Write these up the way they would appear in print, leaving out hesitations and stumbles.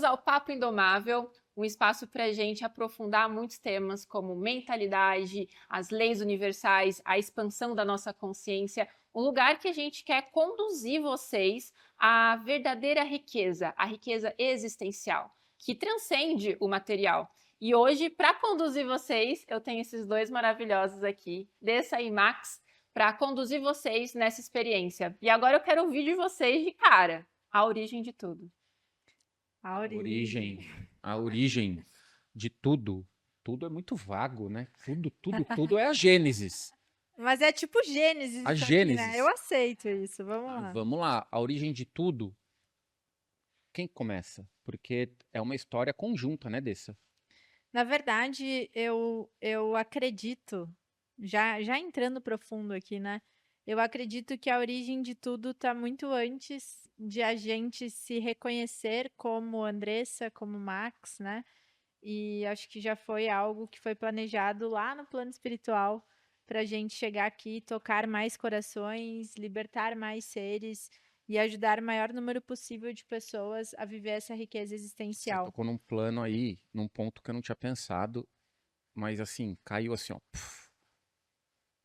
Bem-vindos ao Papo Indomável, um espaço para a gente aprofundar muitos temas como mentalidade, as leis universais, a expansão da nossa consciência, um lugar que a gente quer conduzir vocês à verdadeira riqueza, a riqueza existencial, que transcende o material. E hoje, para conduzir vocês, eu tenho esses dois maravilhosos aqui, Dessa e Max, para conduzir vocês nessa experiência. E agora eu quero ouvir de vocês de cara a origem de tudo. A origem de tudo. Tudo é muito vago, né? Tudo é a Gênesis. Mas é tipo Gênesis A isso aqui, né? Eu Gênesis. aceito isso, vamos lá. Vamos lá, a origem de tudo. Quem começa? Porque é uma história conjunta, né, Dessa? Na verdade, eu acredito, já entrando profundo aqui, né? Eu acredito que a origem de tudo está muito antes de a gente se reconhecer como Andressa, como Max, né? E acho que já foi algo que foi planejado lá no plano espiritual para a gente chegar aqui, tocar mais corações, libertar mais seres e ajudar o maior número possível de pessoas a viver essa riqueza Você existencial. tocou num plano aí, num ponto que eu não tinha pensado, mas assim, caiu assim, ó.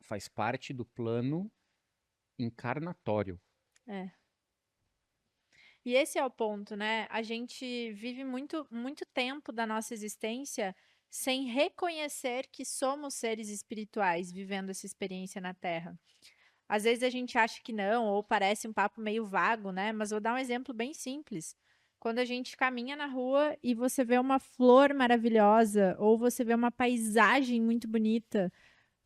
Faz parte do plano encarnatório. É. E esse é o ponto, né? A gente vive muito tempo da nossa existência sem reconhecer que somos seres espirituais vivendo essa experiência na Terra. Às vezes a gente acha que não, ou parece um papo meio vago, né? Mas vou dar um exemplo bem simples. Quando a gente caminha na rua e você vê uma flor maravilhosa, ou você vê uma paisagem muito bonita,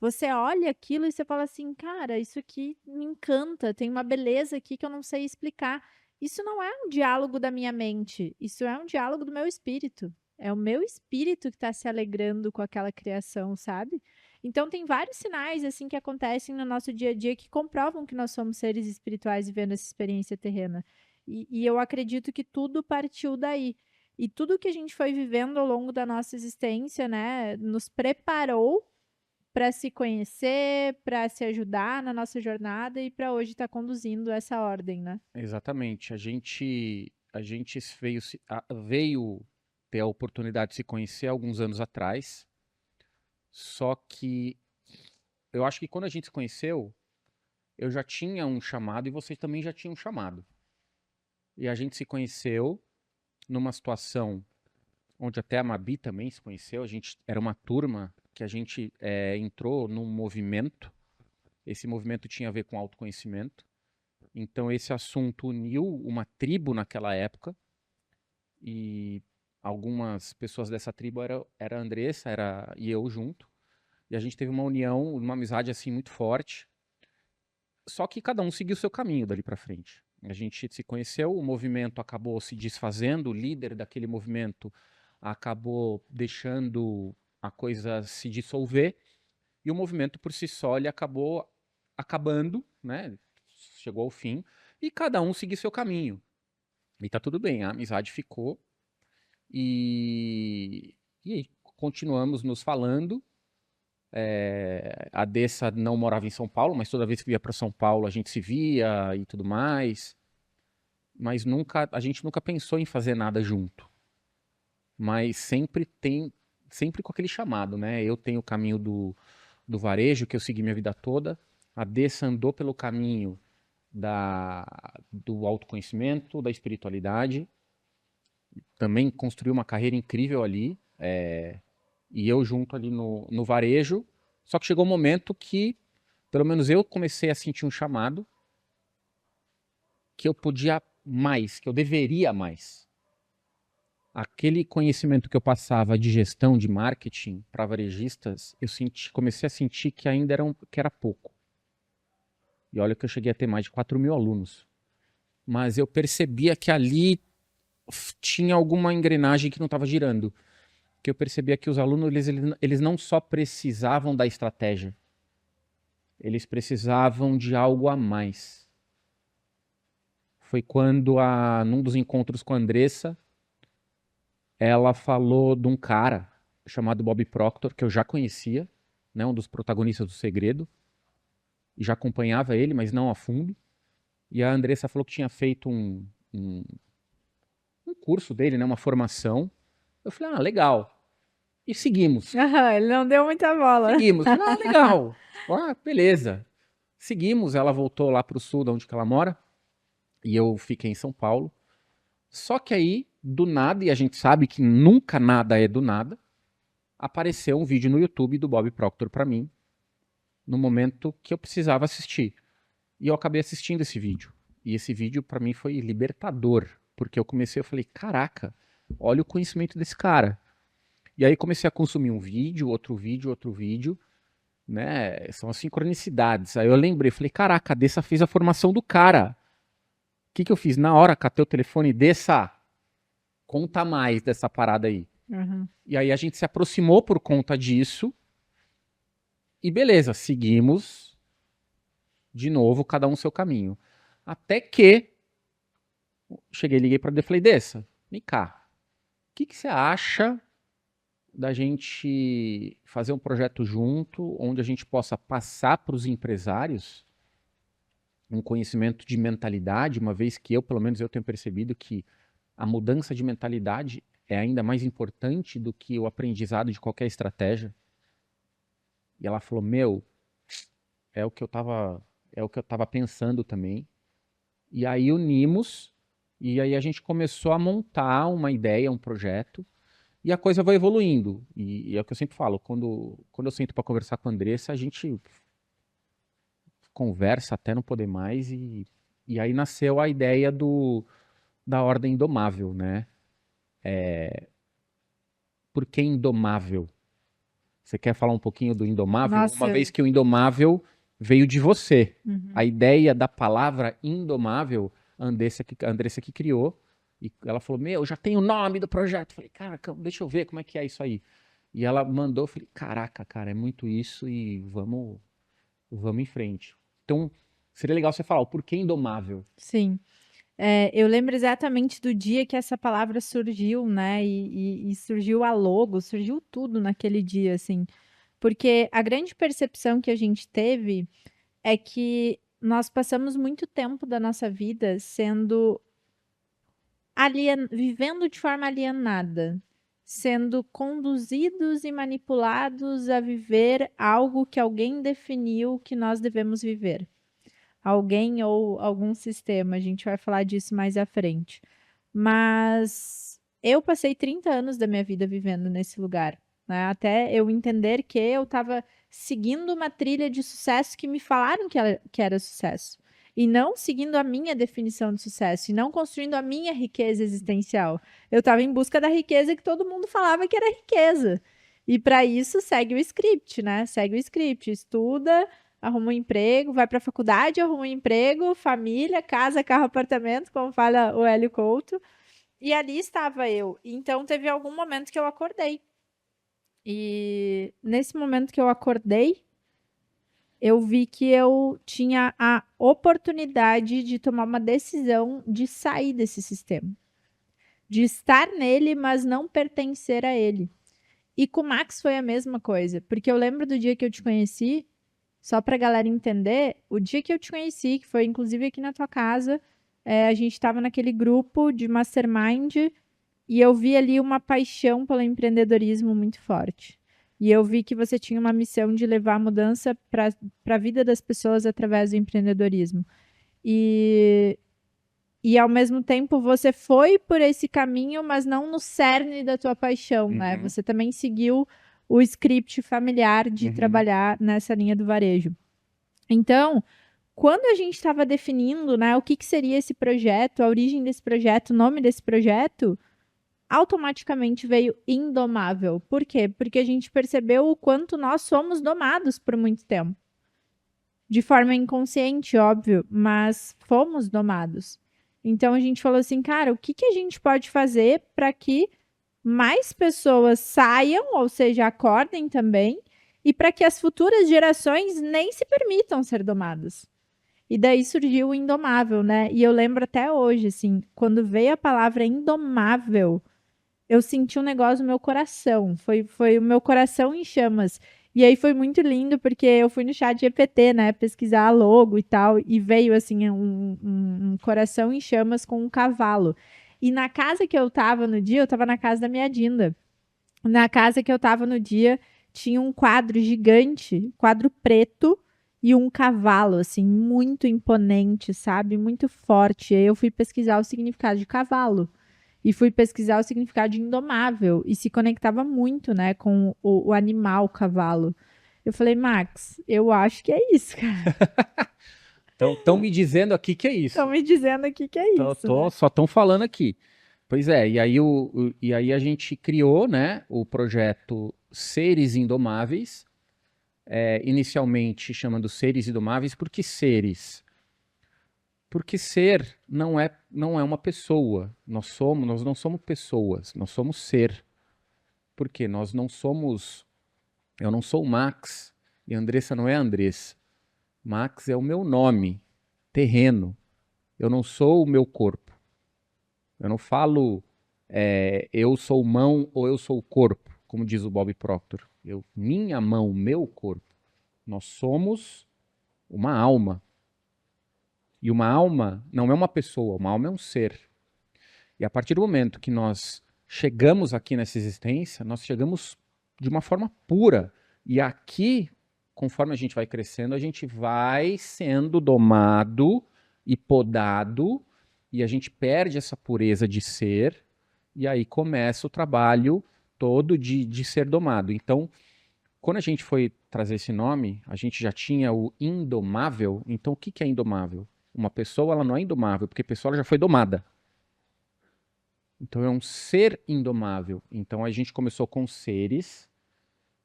você olha aquilo e você fala assim, cara, isso aqui me encanta, tem uma beleza aqui que eu não sei explicar. Isso não é um diálogo da minha mente, isso é um diálogo do meu espírito. É o meu espírito que está se alegrando com aquela criação, sabe? Então tem vários sinais assim que acontecem no nosso dia a dia que comprovam que nós somos seres espirituais vivendo essa experiência terrena. E eu acredito que tudo partiu daí. E tudo que a gente foi vivendo ao longo da nossa existência, né, nos preparou para se conhecer, para se ajudar na nossa jornada e para hoje estar conduzindo essa ordem, né? Exatamente. A gente veio ter a oportunidade de se conhecer alguns anos atrás. Só que eu acho que quando a gente se conheceu, eu já tinha um chamado e você também já tinha um chamado. E a gente se conheceu numa situação onde até a Mabi também se conheceu. A gente era uma turma que a gente entrou num movimento. Esse movimento tinha a ver com autoconhecimento. Então esse assunto uniu uma tribo naquela época e algumas pessoas dessa tribo era a Andressa, e eu junto. E a gente teve uma união, uma amizade assim muito forte. Só que cada um seguiu o seu caminho dali para frente. A gente se conheceu, o movimento acabou se desfazendo, o líder daquele movimento acabou deixando a coisa se dissolver e o movimento por si só ele acabou acabando, né? Chegou ao fim e cada um seguiu seu caminho. E tá tudo bem, a amizade ficou e aí continuamos nos falando. A Dessa não morava em São Paulo, mas toda vez que ia para São Paulo a gente se via e tudo mais. Mas a gente nunca pensou em fazer nada junto. Mas sempre com aquele chamado, né? Eu tenho o caminho do varejo, que eu segui minha vida toda. A Dessa andou pelo caminho do autoconhecimento, da espiritualidade. Também construiu uma carreira incrível ali. E eu junto ali no varejo. Só que chegou um momento que, pelo menos eu comecei a sentir um chamado que eu podia mais, que eu deveria mais. Aquele conhecimento que eu passava de gestão, de marketing para varejistas, comecei a sentir que ainda que era pouco. E olha que eu cheguei a ter mais de 4.000 alunos. Mas eu percebia que ali tinha alguma engrenagem que não estava girando. Que eu percebia que os alunos eles não só precisavam da estratégia, eles precisavam de algo a mais. Foi quando, num dos encontros com a Andressa, ela falou de um cara chamado Bob Proctor, que eu já conhecia, né, um dos protagonistas do Segredo, e já acompanhava ele, mas não a fundo. E a Andressa falou que tinha feito um curso dele, né? Uma formação. Eu falei, legal. E seguimos. Ele não deu muita bola. Seguimos. Legal. Beleza. Seguimos. Ela voltou lá pro sul, de onde que ela mora. E eu fiquei em São Paulo. Só que aí, do nada, e a gente sabe que nunca nada é do nada, apareceu um vídeo no YouTube do Bob Proctor pra mim, no momento que eu precisava assistir. E eu acabei assistindo esse vídeo. E esse vídeo pra mim foi libertador, porque eu falei, caraca, olha o conhecimento desse cara. E aí comecei a consumir um vídeo, outro vídeo, né? São as sincronicidades. Aí eu lembrei, falei, caraca, a Dessa fez a formação do cara. O que eu fiz? Na hora, catei o telefone, Dessa, conta mais dessa parada aí. Uhum. E aí a gente se aproximou por conta disso. E beleza, seguimos de novo, cada um seu caminho. Até que cheguei, liguei pra Dessa e falei, Dessa, vem cá, o que você acha da gente fazer um projeto junto, onde a gente possa passar para os empresários um conhecimento de mentalidade, uma vez que pelo menos eu tenho percebido que a mudança de mentalidade é ainda mais importante do que o aprendizado de qualquer estratégia. E ela falou, é o que eu tava pensando também. E aí unimos, e aí a gente começou a montar uma ideia, um projeto, e a coisa vai evoluindo. E é o que eu sempre falo, quando eu sento para conversar com a Andressa, a gente conversa até não poder mais, e aí nasceu a ideia da Ordem Indomável, né? Por que Indomável? Você quer falar um pouquinho do Indomável? Nossa, Uma vez que o Indomável veio de você. Uhum. A ideia da palavra Indomável, a Andressa que criou, e ela falou, eu já tenho o nome do projeto. Falei, cara, deixa eu ver como é que é isso aí. E ela mandou, eu falei, caraca, cara, é muito isso e vamos em frente. Então, seria legal você falar o porquê Indomável. Sim. Eu lembro exatamente do dia que essa palavra surgiu, né? E surgiu a logo, surgiu tudo naquele dia, assim. Porque a grande percepção que a gente teve é que nós passamos muito tempo da nossa vida sendo vivendo de forma alienada, sendo conduzidos e manipulados a viver algo que alguém definiu que nós devemos viver. Alguém ou algum sistema, a gente vai falar disso mais à frente. Mas eu passei 30 anos da minha vida vivendo nesse lugar, né? Até eu entender que eu estava seguindo uma trilha de sucesso que me falaram que era sucesso. E não seguindo a minha definição de sucesso, e não construindo a minha riqueza existencial. Eu estava em busca da riqueza que todo mundo falava que era riqueza. E para isso segue o script, né? Segue o script, estuda, arruma um emprego, vai para a faculdade, arruma um emprego, família, casa, carro, apartamento, como fala o Hélio Couto. E ali estava eu. Então teve algum momento que eu acordei. E nesse momento que eu acordei, eu vi que eu tinha a oportunidade de tomar uma decisão de sair desse sistema. De estar nele, mas não pertencer a ele. E com o Max foi a mesma coisa. Porque eu lembro do dia que eu te conheci, só para a galera entender, o dia que eu te conheci, que foi inclusive aqui na tua casa, a gente estava naquele grupo de mastermind e eu vi ali uma paixão pelo empreendedorismo muito forte. E eu vi que você tinha uma missão de levar a mudança para a vida das pessoas através do empreendedorismo. E ao mesmo tempo você foi por esse caminho, mas não no cerne da tua paixão, né? Você também seguiu o script familiar de trabalhar nessa linha do varejo. Então, quando a gente estava definindo, né, o que seria esse projeto, a origem desse projeto, o nome desse projeto, automaticamente veio Indomável. Por quê? Porque a gente percebeu o quanto nós somos domados por muito tempo. De forma inconsciente, óbvio, mas fomos domados. Então a gente falou assim, cara, o que a gente pode fazer para que mais pessoas saiam, ou seja, acordem também, e para que as futuras gerações nem se permitam ser domadas. E daí surgiu o Indomável, né? E eu lembro até hoje, assim, quando veio a palavra Indomável, eu senti um negócio no meu coração. Foi o meu coração em chamas. E aí foi muito lindo, porque eu fui no chat GPT, né, pesquisar a logo e tal, e veio, assim, um coração em chamas com um cavalo. E na casa que eu tava no dia, eu tava na casa da minha Dinda. Na casa que eu tava no dia, tinha um quadro gigante, quadro preto, e um cavalo, assim, muito imponente, sabe? Muito forte. E aí eu fui pesquisar o significado de cavalo. E fui pesquisar o significado de indomável. E se conectava muito, né, com o animal cavalo. Eu falei, Max, eu acho que é isso, cara. Então, estão me dizendo aqui que é Estão isso. me dizendo aqui que é isso, né? Só estão falando aqui. Pois é, e aí, e aí a gente criou, né, o projeto Seres Indomáveis, inicialmente chamando Seres Indomáveis, por que seres? Porque ser não é uma pessoa. Nós não somos pessoas, nós somos ser. Porque nós não somos. Eu não sou o Max e a Andressa não é a Andressa. Max é o meu nome, terreno. Eu não sou o meu corpo. Eu não falo eu sou mão ou eu sou o corpo, como diz o Bob Proctor. Minha mão, meu corpo. Nós somos uma alma. E uma alma não é uma pessoa, uma alma é um ser. E a partir do momento que nós chegamos aqui nessa existência, nós chegamos de uma forma pura. E aqui, conforme a gente vai crescendo, a gente vai sendo domado e podado, e a gente perde essa pureza de ser, e aí começa o trabalho todo de ser domado. Então, quando a gente foi trazer esse nome, a gente já tinha o indomável. Então, o que é indomável? Uma pessoa, ela não é indomável, porque a pessoa ela já foi domada. Então, é um ser indomável. Então, a gente começou com seres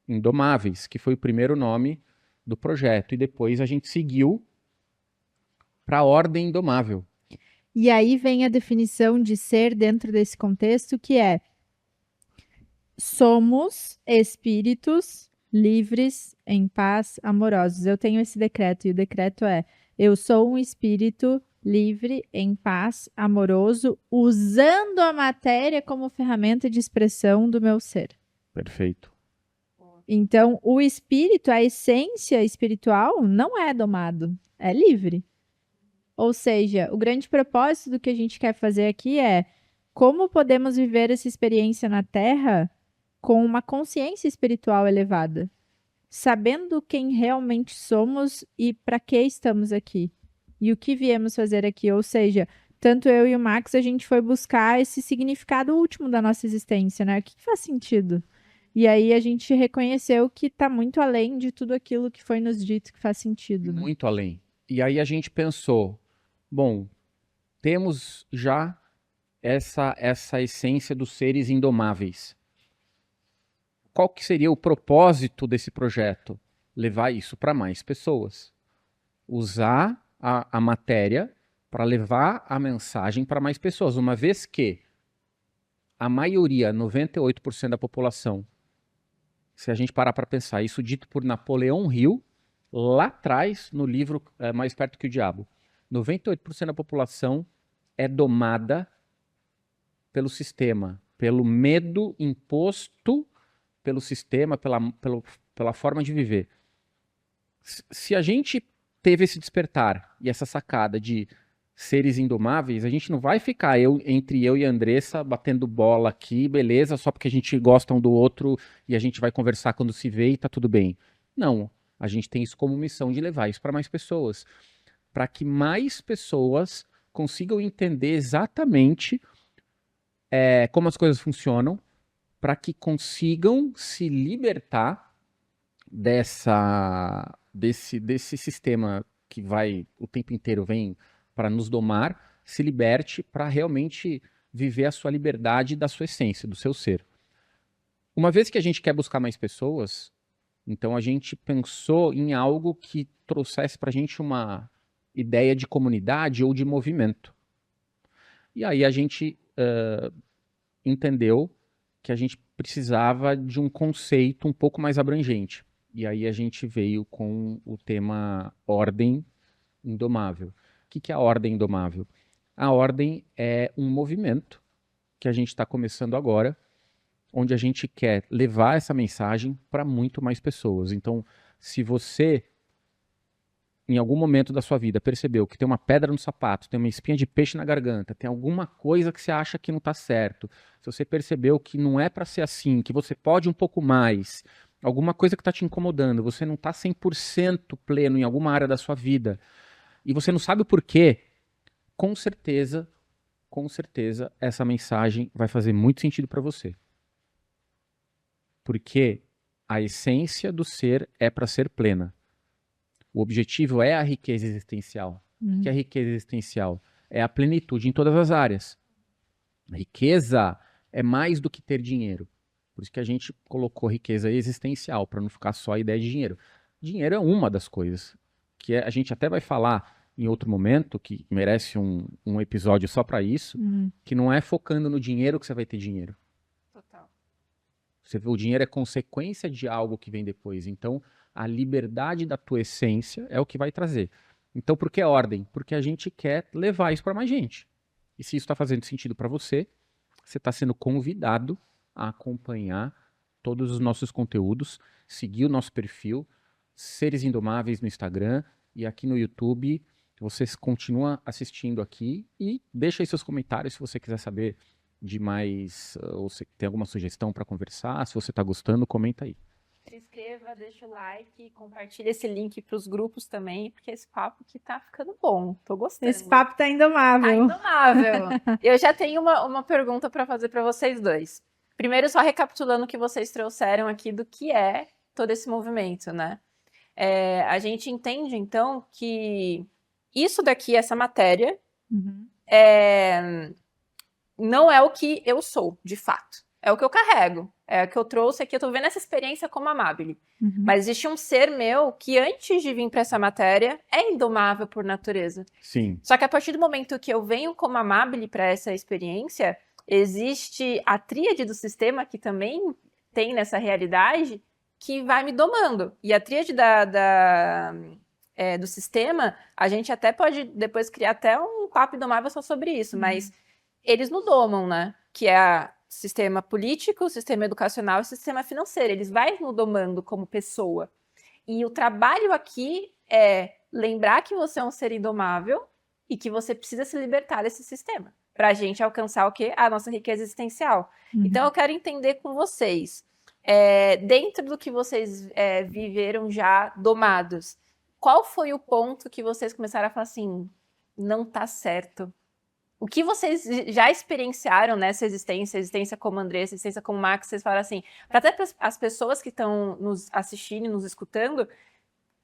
indomáveis, que foi o primeiro nome do projeto. E depois a gente seguiu para a ordem indomável. E aí vem a definição de ser dentro desse contexto, que é: somos espíritos livres, em paz, amorosos. Eu tenho esse decreto, e o decreto é: eu sou um espírito livre, em paz, amoroso, usando a matéria como ferramenta de expressão do meu ser. Perfeito. Então, o espírito, a essência espiritual, não é domado, é livre. Ou seja, o grande propósito do que a gente quer fazer aqui é como podemos viver essa experiência na Terra com uma consciência espiritual elevada, sabendo quem realmente somos e para que estamos aqui e o que viemos fazer aqui. Ou seja, tanto eu e o Max, a gente foi buscar esse significado último da nossa existência, né? O que faz sentido? E aí a gente reconheceu que está muito além de tudo aquilo que foi nos dito que faz sentido, né? Muito além. E aí a gente pensou, bom, temos já essa essência dos seres indomáveis. Qual que seria o propósito desse projeto? Levar isso para mais pessoas. Usar a matéria para levar a mensagem para mais pessoas. Uma vez que a maioria, 98% da população, se a gente parar para pensar, isso dito por Napoleão Hill, lá atrás, no livro Mais Perto que o Diabo, 98% da população é domada pelo sistema, pelo medo imposto pelo sistema, pela forma de viver. Se a gente teve esse despertar e essa sacada de seres indomáveis, a gente não vai ficar entre eu e a Andressa batendo bola aqui, beleza, só porque a gente gosta um do outro e a gente vai conversar quando se vê e tá tudo bem. Não, a gente tem isso como missão de levar isso para mais pessoas, para que mais pessoas consigam entender exatamente como as coisas funcionam, para que consigam se libertar desse sistema que vai o tempo inteiro vem para nos domar, se liberte para realmente viver a sua liberdade da sua essência, do seu ser. Uma vez que a gente quer buscar mais pessoas, então a gente pensou em algo que trouxesse para a gente uma ideia de comunidade ou de movimento. E aí a gente entendeu que a gente precisava de um conceito um pouco mais abrangente. E aí a gente veio com o tema Ordem Indomável. O que é a Ordem Indomável? A Ordem é um movimento que a gente está começando agora, onde a gente quer levar essa mensagem para muito mais pessoas. Então, se você em algum momento da sua vida, percebeu que tem uma pedra no sapato, tem uma espinha de peixe na garganta, tem alguma coisa que você acha que não está certo, se você percebeu que não é para ser assim, que você pode um pouco mais, alguma coisa que está te incomodando, você não está 100% pleno em alguma área da sua vida, e você não sabe o porquê, com certeza, essa mensagem vai fazer muito sentido para você. Porque a essência do ser é para ser plena. O objetivo é a riqueza existencial. O que é a riqueza existencial? É a plenitude em todas as áreas. A riqueza é mais do que ter dinheiro. Por isso que a gente colocou riqueza existencial, para não ficar só a ideia de dinheiro. Dinheiro é uma das coisas, que a gente até vai falar em outro momento, que merece um episódio só para isso, que não é focando no dinheiro que você vai ter dinheiro. Total. O dinheiro é consequência de algo que vem depois. Então, a liberdade da tua essência é o que vai trazer. Então, por que ordem? Porque a gente quer levar isso para mais gente. E se isso está fazendo sentido para você, você está sendo convidado a acompanhar todos os nossos conteúdos, seguir o nosso perfil, Seres Indomáveis no Instagram e aqui no YouTube. Você continua assistindo aqui e deixa aí seus comentários se você quiser saber de mais, ou se tem alguma sugestão para conversar, se você está gostando, comenta aí. Se inscreva, deixa o like, compartilha esse link para os grupos também, porque esse papo aqui tá ficando bom, tô gostando. Esse papo tá indomável. Tá indomável. Eu já tenho uma pergunta para fazer para vocês dois. Primeiro, só recapitulando o que vocês trouxeram aqui do que é todo esse movimento, né? A gente entende, então, que isso daqui, essa matéria, não é o que eu sou, de fato. É o que eu carrego. É o que eu trouxe aqui. Eu tô vendo essa experiência como Amabile. Mas existe um ser meu que, antes de vir para essa matéria, é indomável por natureza. Sim. Só que a partir do momento que eu venho como Amabile para essa experiência, existe a tríade do sistema que também tem nessa realidade que vai me domando. E a tríade do sistema, a gente até pode depois criar até um papo indomável só sobre isso, mas eles nos domam, né? Que é o sistema político, o sistema educacional e o sistema financeiro. Eles vão nos domando como pessoa. E o trabalho aqui é lembrar que você é um ser indomável e que você precisa se libertar desse sistema para a gente alcançar o quê? A nossa riqueza existencial. Então, eu quero entender com vocês, dentro do que vocês viveram já domados, qual foi o ponto que vocês começaram a falar assim, não tá certo? O que vocês já experienciaram nessa existência como André, existência como Max, vocês falaram assim, para até as pessoas que estão nos assistindo e nos escutando,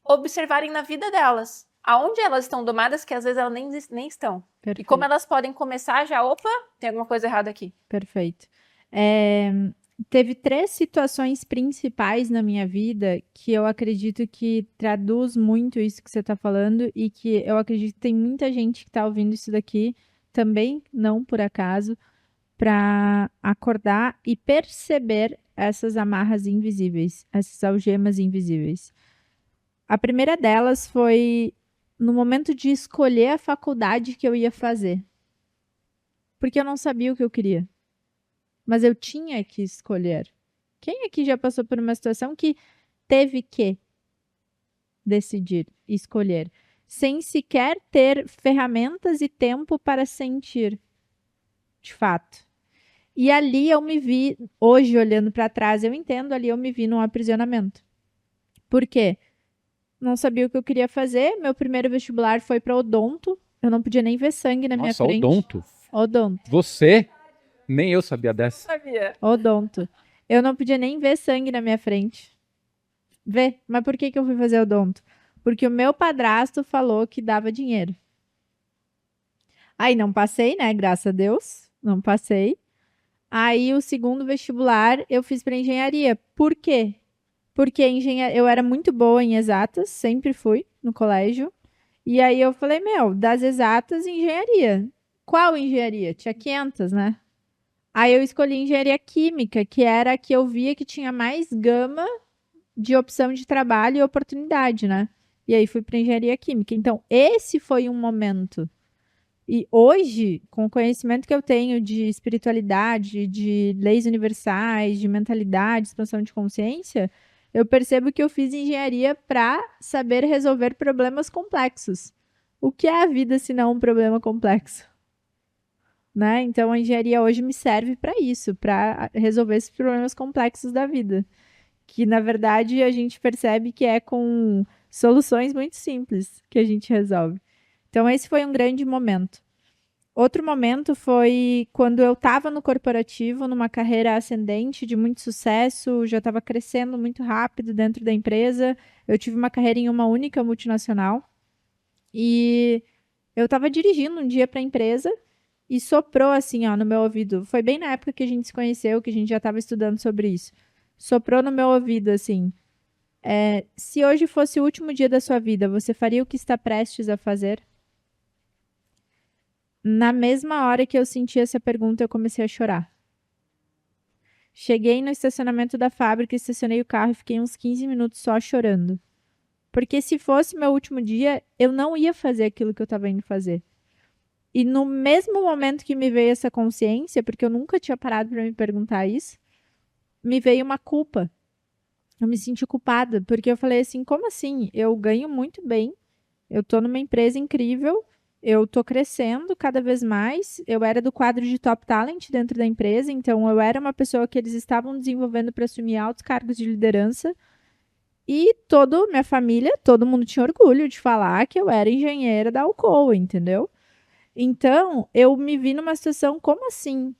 observarem na vida delas, aonde elas estão domadas, que às vezes elas nem estão. Perfeito. E como elas podem começar já, opa, tem alguma coisa errada aqui. Perfeito. Teve 3 situações principais na minha vida que eu acredito que traduz muito isso que você está falando e que eu acredito que tem muita gente que está ouvindo isso daqui, também não por acaso, para acordar e perceber essas amarras invisíveis, essas algemas invisíveis. A primeira delas foi no momento de escolher a faculdade que eu ia fazer. Porque eu não sabia o que eu queria. Mas eu tinha que escolher. Quem aqui já passou por uma situação que teve que decidir, escolher, sem sequer ter ferramentas e tempo para sentir, de fato? E ali eu me vi, hoje olhando para trás, eu entendo, ali eu me vi num aprisionamento. Por quê? Não sabia o que eu queria fazer, meu primeiro vestibular foi para odonto, eu não podia nem ver sangue na minha frente. Odonto? Odonto. Você? Nem eu sabia dessa. Sabia. Odonto. Eu não podia nem ver sangue na minha frente. Vê, mas por que eu fui fazer odonto? Porque o meu padrasto falou que dava dinheiro. Aí não passei, né? Graças a Deus, não passei. Aí o segundo vestibular eu fiz para engenharia. Por quê? Porque eu era muito boa em exatas, sempre fui no colégio. E aí eu falei, das exatas, engenharia. Qual engenharia? Tinha 500, né? Aí eu escolhi engenharia química, que era a que eu via que tinha mais gama de opção de trabalho e oportunidade, né? E aí fui para engenharia química. Então, esse foi um momento. E hoje, com o conhecimento que eu tenho de espiritualidade, de leis universais, de mentalidade, expansão de consciência, eu percebo que eu fiz engenharia para saber resolver problemas complexos. O que é a vida se não um problema complexo? Né? Então, a engenharia hoje me serve para isso, para resolver esses problemas complexos da vida. Que, na verdade, a gente percebe que é com soluções muito simples que a gente resolve. Então, esse foi um grande momento. Outro momento foi quando eu estava no corporativo, numa carreira ascendente de muito sucesso, já estava crescendo muito rápido dentro da empresa. Eu tive uma carreira em uma única multinacional. E eu estava dirigindo um dia para a empresa e soprou assim, ó, no meu ouvido. Foi bem na época que a gente se conheceu, que a gente já estava estudando sobre isso. Soprou no meu ouvido assim: se hoje fosse o último dia da sua vida, você faria o que está prestes a fazer? Na mesma hora que eu senti essa pergunta, eu comecei a chorar. Cheguei no estacionamento da fábrica, estacionei o carro e fiquei uns 15 minutos só chorando. Porque se fosse meu último dia, eu não ia fazer aquilo que eu estava indo fazer. E no mesmo momento que me veio essa consciência, porque eu nunca tinha parado para me perguntar isso, me veio uma culpa. Eu me senti culpada, porque eu falei assim, como assim? Eu ganho muito bem, eu tô numa empresa incrível, eu tô crescendo cada vez mais, eu era do quadro de top talent dentro da empresa, então eu era uma pessoa que eles estavam desenvolvendo para assumir altos cargos de liderança, e minha família, todo mundo tinha orgulho de falar que eu era engenheira da Alcoa, entendeu? Então, eu me vi numa situação, como assim?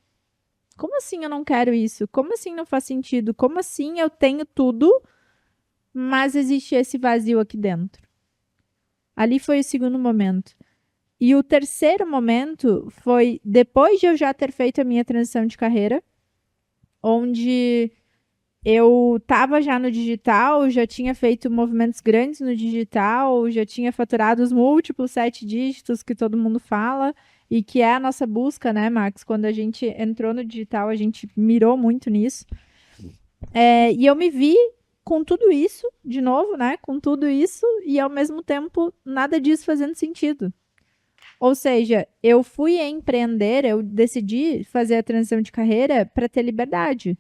Como assim eu não quero isso? Como assim não faz sentido? Como assim eu tenho tudo, mas existe esse vazio aqui dentro? Ali foi o segundo momento. E o terceiro momento foi depois de eu já ter feito a minha transição de carreira, onde eu estava já no digital, já tinha feito movimentos grandes no digital, já tinha faturado os múltiplos 7 dígitos que todo mundo fala e que é a nossa busca, né, Max? Quando a gente entrou no digital, a gente mirou muito nisso. E eu me vi com tudo isso, de novo, né? Com tudo isso e ao mesmo tempo nada disso fazendo sentido. Ou seja, eu fui empreender, eu decidi fazer a transição de carreira para ter liberdade.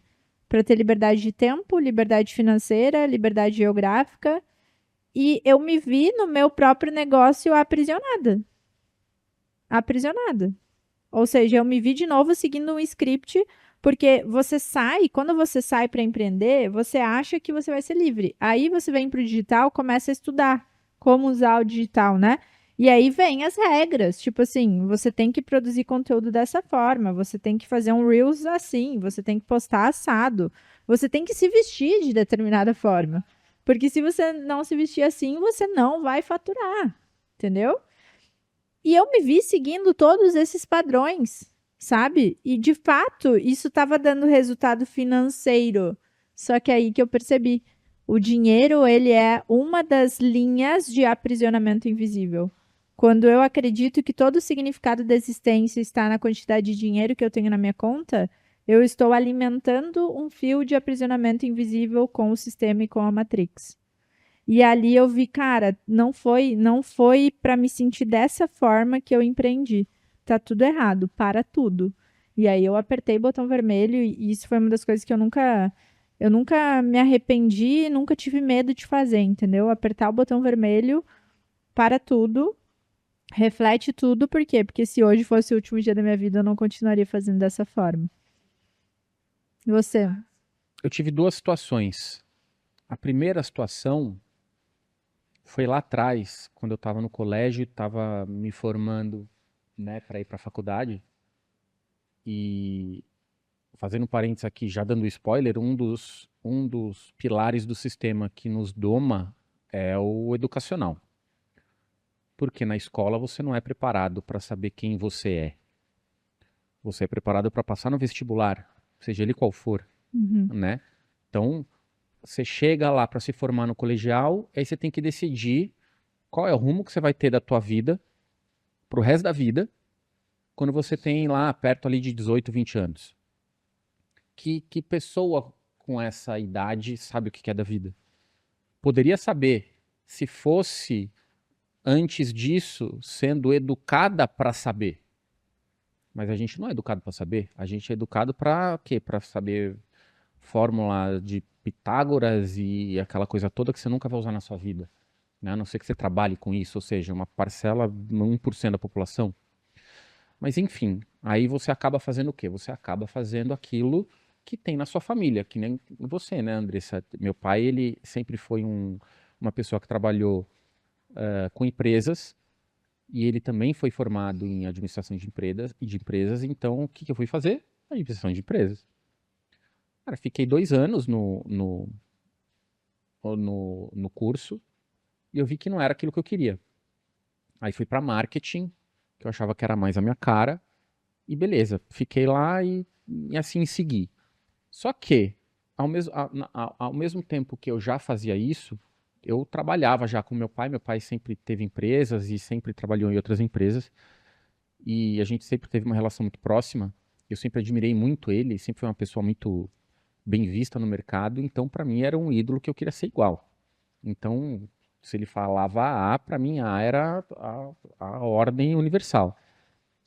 Para ter liberdade de tempo, liberdade financeira, liberdade geográfica. E eu me vi no meu próprio negócio aprisionada. Aprisionada. Ou seja, eu me vi de novo seguindo um script, porque quando você sai para empreender, você acha que você vai ser livre. Aí você vem para o digital, começa a estudar como usar o digital, né? E aí vem as regras, tipo assim, você tem que produzir conteúdo dessa forma, você tem que fazer um Reels assim, você tem que postar assado, você tem que se vestir de determinada forma. Porque se você não se vestir assim, você não vai faturar, entendeu? E eu me vi seguindo todos esses padrões, sabe? E de fato, isso estava dando resultado financeiro. Só que aí que eu percebi, o dinheiro, ele é uma das linhas de aprisionamento invisível. Quando eu acredito que todo o significado da existência está na quantidade de dinheiro que eu tenho na minha conta, eu estou alimentando um fio de aprisionamento invisível com o sistema e com a Matrix. E ali eu vi, cara, não foi para me sentir dessa forma que eu empreendi. Tá tudo errado, para tudo. E aí eu apertei o botão vermelho e isso foi uma das coisas que eu nunca me arrependi, nunca tive medo de fazer, entendeu? Apertar o botão vermelho, para tudo, reflete tudo, por quê? Porque se hoje fosse o último dia da minha vida, eu não continuaria fazendo dessa forma. E você? Eu tive duas situações. A primeira situação foi lá atrás, quando eu estava no colégio, estava me formando, né, para ir para a faculdade. E fazendo parênteses aqui, já dando spoiler, um dos pilares do sistema que nos doma é o educacional. Porque na escola você não é preparado para saber quem você é. Você é preparado para passar no vestibular, seja ele qual for, né? Então, você chega lá para se formar no colegial, aí você tem que decidir qual é o rumo que você vai ter da tua vida pro resto da vida, quando você tem lá perto ali de 18, 20 anos. Que pessoa com essa idade sabe o que é da vida? Poderia saber se fosse antes disso sendo educada para saber. Mas a gente não é educado para saber, a gente é educado para quê? Para saber fórmula de Pitágoras e aquela coisa toda que você nunca vai usar na sua vida, né? A não ser que você trabalhe com isso, ou seja, uma parcela, 1% da população. Mas enfim, aí você acaba fazendo o quê? Você acaba fazendo aquilo que tem na sua família, que nem você, né, Andressa? Meu pai, ele sempre foi uma pessoa que trabalhou com empresas e ele também foi formado em administração de empresas, então o que que eu fui fazer? Administração de empresas. Cara, fiquei 2 anos no curso e eu vi que não era aquilo que eu queria. Aí fui para marketing, que eu achava que era mais a minha cara, e beleza, fiquei lá e assim segui. Só que, ao mesmo tempo que eu já fazia isso, eu trabalhava já com meu pai sempre teve empresas e sempre trabalhou em outras empresas, e a gente sempre teve uma relação muito próxima, eu sempre admirei muito ele, sempre foi uma pessoa muito bem vista no mercado, então para mim era um ídolo que eu queria ser igual. Então, se ele falava A, para mim A era a ordem universal.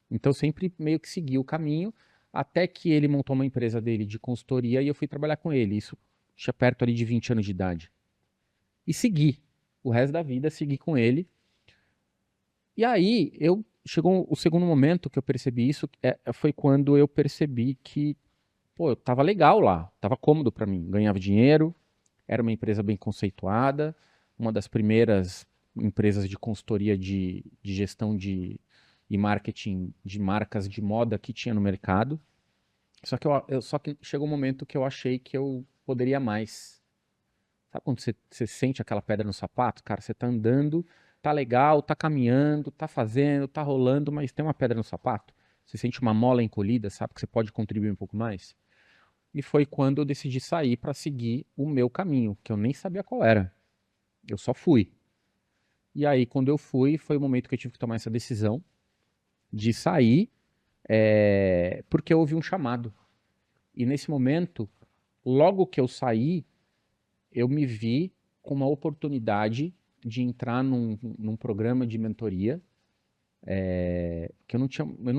Então, eu sempre meio que segui o caminho, até que ele montou uma empresa dele de consultoria e eu fui trabalhar com ele. Isso tinha perto ali de 20 anos de idade. E segui. O resto da vida, segui com ele. E aí, chegou o segundo momento que eu percebi isso, foi quando eu percebi que, pô, eu tava legal lá, tava cômodo para mim. Ganhava dinheiro, era uma empresa bem conceituada, uma das primeiras empresas de consultoria de gestão e marketing de marcas de moda que tinha no mercado. Só que chegou um momento que eu achei que eu poderia mais. Sabe quando você sente aquela pedra no sapato? Cara, você tá andando, tá legal, tá caminhando, tá fazendo, tá rolando, mas tem uma pedra no sapato. Você sente uma mola encolhida, sabe que você pode contribuir um pouco mais? E foi quando eu decidi sair para seguir o meu caminho, que eu nem sabia qual era. Eu só fui. E aí, quando eu fui, foi o momento que eu tive que tomar essa decisão de sair, porque houve um chamado. E nesse momento, logo que eu saí, eu me vi com uma oportunidade de entrar num programa de mentoria, que eu não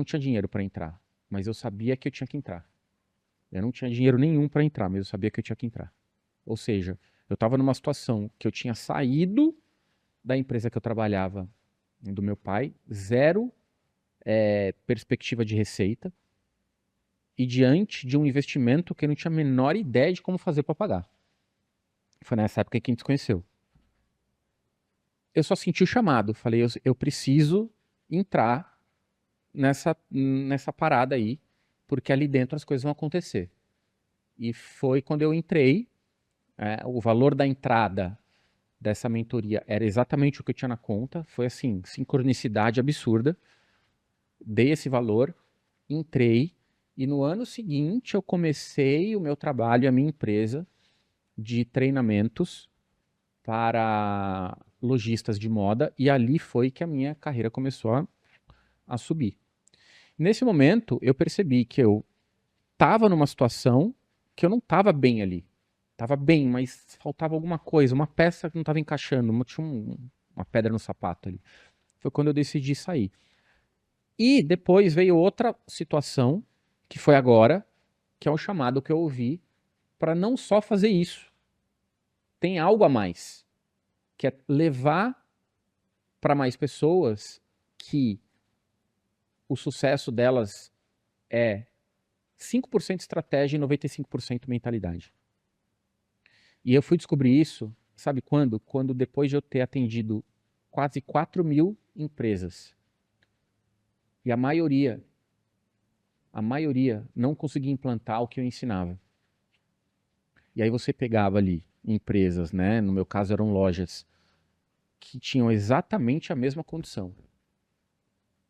tinha dinheiro para entrar, mas eu sabia que eu tinha que entrar. Eu não tinha dinheiro nenhum para entrar, mas eu sabia que eu tinha que entrar. Ou seja, eu estava numa situação que eu tinha saído da empresa que eu trabalhava, do meu pai, zero perspectiva de receita, e diante de um investimento que eu não tinha a menor ideia de como fazer para pagar. Foi nessa época que a gente se conheceu. Eu só senti o chamado, falei, eu preciso entrar nessa parada aí, porque ali dentro as coisas vão acontecer. E foi quando eu entrei, o valor da entrada dessa mentoria era exatamente o que eu tinha na conta, foi assim, sincronicidade absurda. Dei esse valor, entrei, e no ano seguinte eu comecei o meu trabalho, a minha empresa de treinamentos para lojistas de moda, e ali foi que a minha carreira começou a subir. Nesse momento, eu percebi que eu estava numa situação que eu não estava bem ali. Estava bem, mas faltava alguma coisa, uma peça que não estava encaixando, tinha uma pedra no sapato ali. Foi quando eu decidi sair. E depois veio outra situação, que foi agora, que é o chamado que eu ouvi para não só fazer isso. Tem algo a mais, que é levar para mais pessoas que o sucesso delas é 5% estratégia e 95% mentalidade. E eu fui descobrir isso, sabe quando? Quando depois de eu ter atendido quase 4.000 empresas, e a maioria não conseguia implantar o que eu ensinava. E aí você pegava ali empresas, né? No meu caso eram lojas, que tinham exatamente a mesma condição.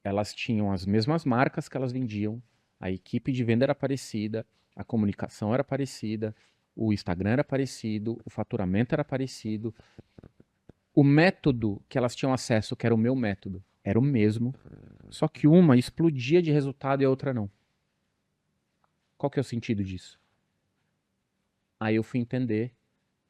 Elas tinham as mesmas marcas que elas vendiam, a equipe de venda era parecida, a comunicação era parecida, o Instagram era parecido, o faturamento era parecido, o método que elas tinham acesso, que era o meu método, era o mesmo, só que uma explodia de resultado e a outra não. Qual que é o sentido disso? Aí eu fui entender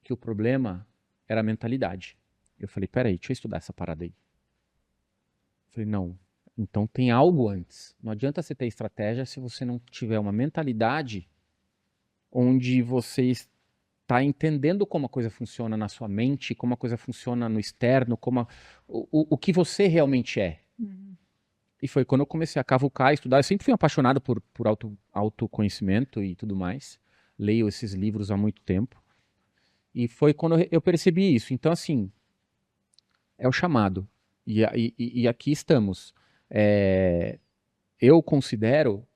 que o problema era a mentalidade. Eu falei, peraí, deixa eu estudar essa parada aí. Eu falei, não, então tem algo antes. Não adianta você ter estratégia se você não tiver uma mentalidade onde você tá entendendo como a coisa funciona na sua mente, como a coisa funciona no externo, o que você realmente é. E foi quando eu comecei a cavucar, estudar. Eu sempre fui apaixonado por autoconhecimento e tudo mais. Leio esses livros há muito tempo. E foi quando eu percebi isso. Então, assim, é o chamado. E aqui estamos. Eu considero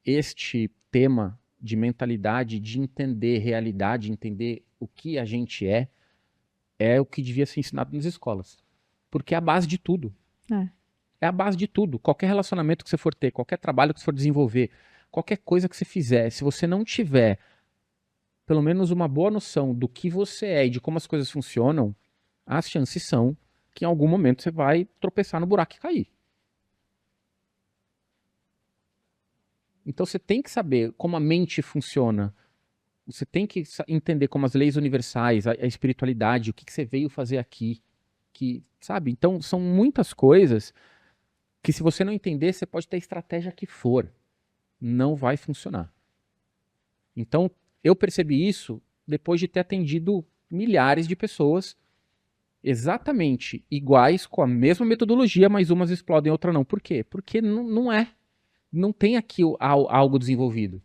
este tema de mentalidade, de entender realidade, entender o que a gente é o que devia ser ensinado nas escolas. Porque é a base de tudo. É a base de tudo. Qualquer relacionamento que você for ter, qualquer trabalho que você for desenvolver, qualquer coisa que você fizer, se você não tiver pelo menos uma boa noção do que você é e de como as coisas funcionam, as chances são que em algum momento você vai tropeçar no buraco e cair. Então você tem que saber como a mente funciona. Você tem que entender como as leis universais, a espiritualidade, o que você veio fazer aqui. Sabe? Então são muitas coisas que se você não entender, você pode ter a estratégia que for. Não vai funcionar. Então eu percebi isso depois de ter atendido milhares de pessoas exatamente iguais, com a mesma metodologia, mas umas explodem e outras não. Por quê? Porque não é. Não tem aqui algo desenvolvido.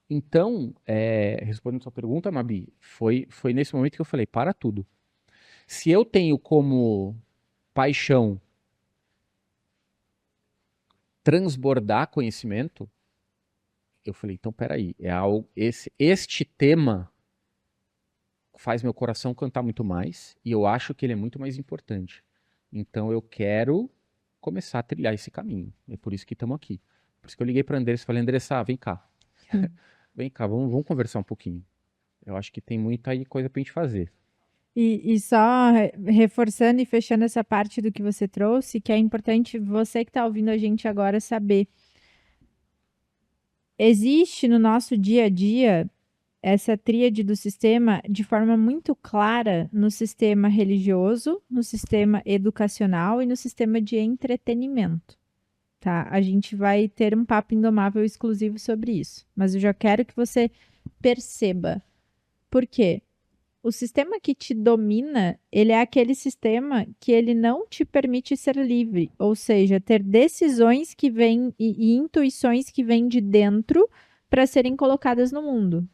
Então, respondendo a sua pergunta, Mabi, foi nesse momento que eu falei, para tudo. Se eu tenho como paixão transbordar conhecimento, eu falei, então peraí, este tema faz meu coração cantar muito mais e eu acho que ele é muito mais importante. Então eu quero começar a trilhar esse caminho. É por isso que estamos aqui. Por isso que eu liguei para a Andressa e falei, Andressa, vem cá. Vem cá, vamos conversar um pouquinho. Eu acho que tem muita aí coisa para a gente fazer. E só reforçando e fechando essa parte do que você trouxe, que é importante você que está ouvindo a gente agora saber. Existe no nosso dia a dia essa tríade do sistema de forma muito clara no sistema religioso, no sistema educacional e no sistema de entretenimento. Tá? A gente vai ter um papo indomável exclusivo sobre isso, mas eu já quero que você perceba. Por quê? O sistema que te domina, ele é aquele sistema que ele não te permite ser livre, ou seja, ter decisões que vêm e intuições que vêm de dentro para serem colocadas no mundo.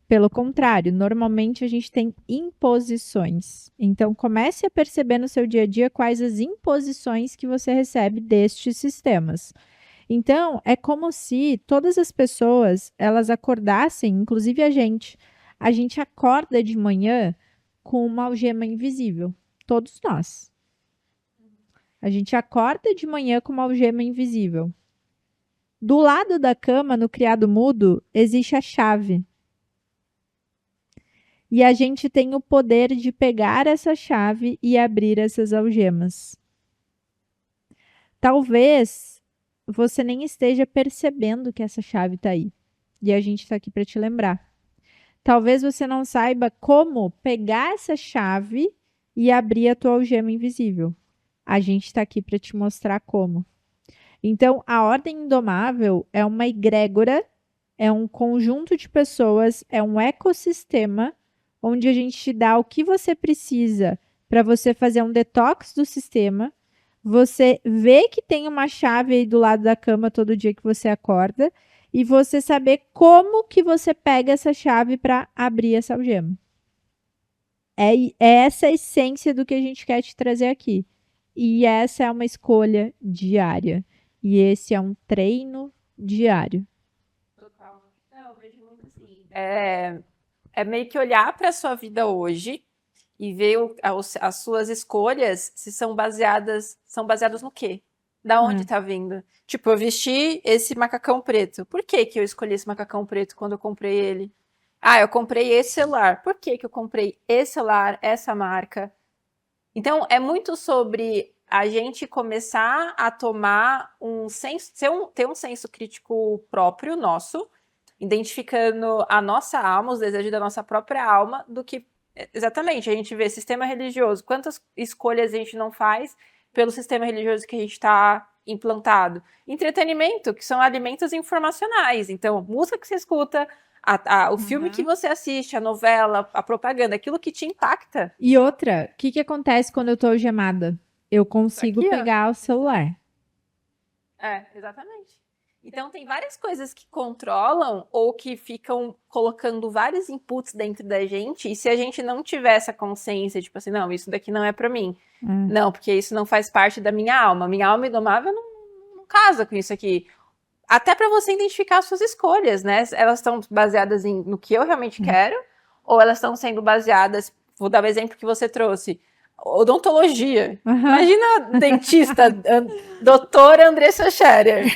Pelo contrário, normalmente a gente tem imposições. Então, comece a perceber no seu dia a dia quais as imposições que você recebe destes sistemas. Então, é como se todas as pessoas, elas acordassem, inclusive a gente acorda de manhã com uma algema invisível. Todos nós. A gente acorda de manhã com uma algema invisível. Do lado da cama, no criado mudo, existe a chave. E a gente tem o poder de pegar essa chave e abrir essas algemas. Talvez você nem esteja percebendo que essa chave está aí. E a gente está aqui para te lembrar. Talvez você não saiba como pegar essa chave e abrir a tua algema invisível. A gente está aqui para te mostrar como. Então, a Ordem Indomável é uma egrégora, é um conjunto de pessoas, é um ecossistema onde a gente te dá o que você precisa para você fazer um detox do sistema. Você vê que tem uma chave aí do lado da cama todo dia que você acorda e você saber como que você pega essa chave para abrir essa algema. É essa a essência do que a gente quer te trazer aqui. E essa é uma escolha diária. E esse é um treino diário. Total. Eu vejo muito assim. É meio que olhar para a sua vida hoje e ver as suas escolhas se são baseadas no quê? Da onde tá vindo? Tipo, eu vesti esse macacão preto. Por que eu escolhi esse macacão preto quando eu comprei ele? Ah, eu comprei esse celular. Por que eu comprei esse celular, essa marca? Então, é muito sobre a gente começar a tomar um senso, ter um senso crítico próprio nosso, identificando a nossa alma, os desejos da nossa própria alma, do que exatamente a gente vê sistema religioso, quantas escolhas a gente não faz pelo sistema religioso que a gente está implantado. Entretenimento, que são alimentos informacionais. Então, música que você escuta, O filme que você assiste, a novela, a propaganda, aquilo que te impacta. E outra, o que acontece quando eu tô algemada? Eu consigo Aqui, ó. pegar o celular. Exatamente. Então, tem várias coisas que controlam ou que ficam colocando vários inputs dentro da gente, e se a gente não tiver essa consciência, tipo assim, não, isso daqui não é pra mim. Não, porque isso não faz parte da minha alma. Minha alma indomável não casa com isso aqui. Até pra você identificar as suas escolhas, né? Elas estão baseadas no que eu realmente quero, ou elas estão sendo baseadas, vou dar o exemplo que você trouxe, odontologia. Imagina dentista, doutora Andressa Scherer.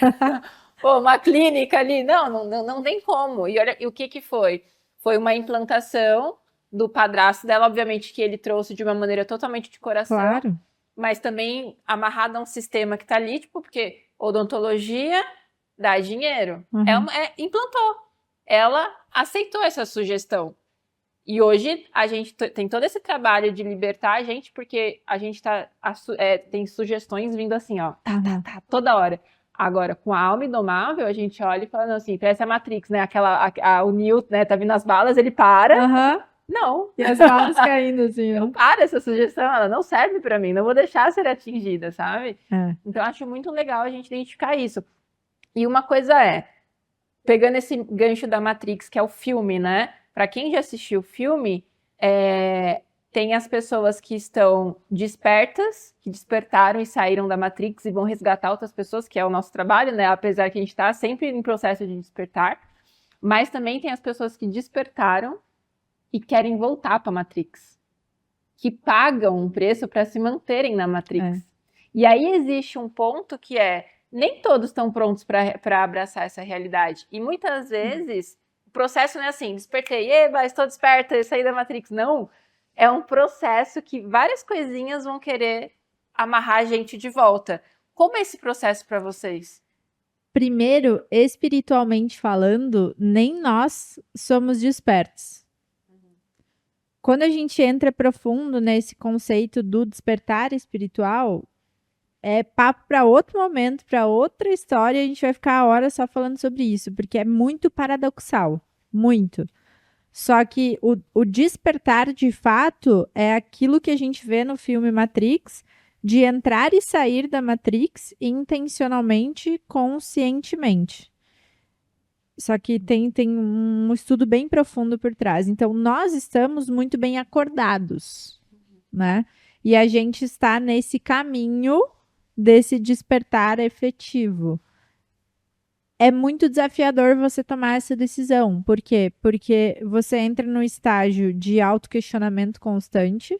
Pô, uma clínica ali. Não tem como. E olha, e o que foi? Foi uma implantação do padrasto dela, obviamente que ele trouxe de uma maneira totalmente de coração. Claro. Mas também amarrado a um sistema que tá ali, tipo, porque odontologia dá dinheiro. Implantou. Ela aceitou essa sugestão. E hoje a gente tem todo esse trabalho de libertar a gente, porque a gente tem sugestões vindo assim, ó, toda hora. Agora, com a alma indomável, a gente olha e fala assim, parece a Matrix, né? O Neo, né, tá vindo as balas, ele para. Não. E as balas caindo, assim, não para essa sugestão, ela não serve pra mim, não vou deixar ser atingida, sabe? É. Então, eu acho muito legal a gente identificar isso. E uma coisa pegando esse gancho da Matrix, que é o filme, né? Pra quem já assistiu o filme, tem as pessoas que estão despertas, que despertaram e saíram da Matrix e vão resgatar outras pessoas, que é o nosso trabalho, né? Apesar que a gente tá sempre em processo de despertar. Mas também tem as pessoas que despertaram e querem voltar para a Matrix, que pagam um preço para se manterem na Matrix. E aí existe um ponto que nem todos estão prontos para abraçar essa realidade. E muitas vezes o processo não é assim, despertei, eba, estou desperta, saí da Matrix. Não, é um processo que várias coisinhas vão querer amarrar a gente de volta. Como é esse processo para vocês? Primeiro, espiritualmente falando, nem nós somos despertos. Quando a gente entra profundo nesse conceito do despertar espiritual, é papo para outro momento, para outra história, a gente vai ficar horas só falando sobre isso, porque é muito paradoxal, muito. Só que o despertar de fato é aquilo que a gente vê no filme Matrix, de entrar e sair da Matrix intencionalmente, conscientemente. Só que tem um estudo bem profundo por trás. Então, nós estamos muito bem acordados, né? E a gente está nesse caminho desse despertar efetivo. É muito desafiador você tomar essa decisão. Por quê? Porque você entra num estágio de autoquestionamento constante.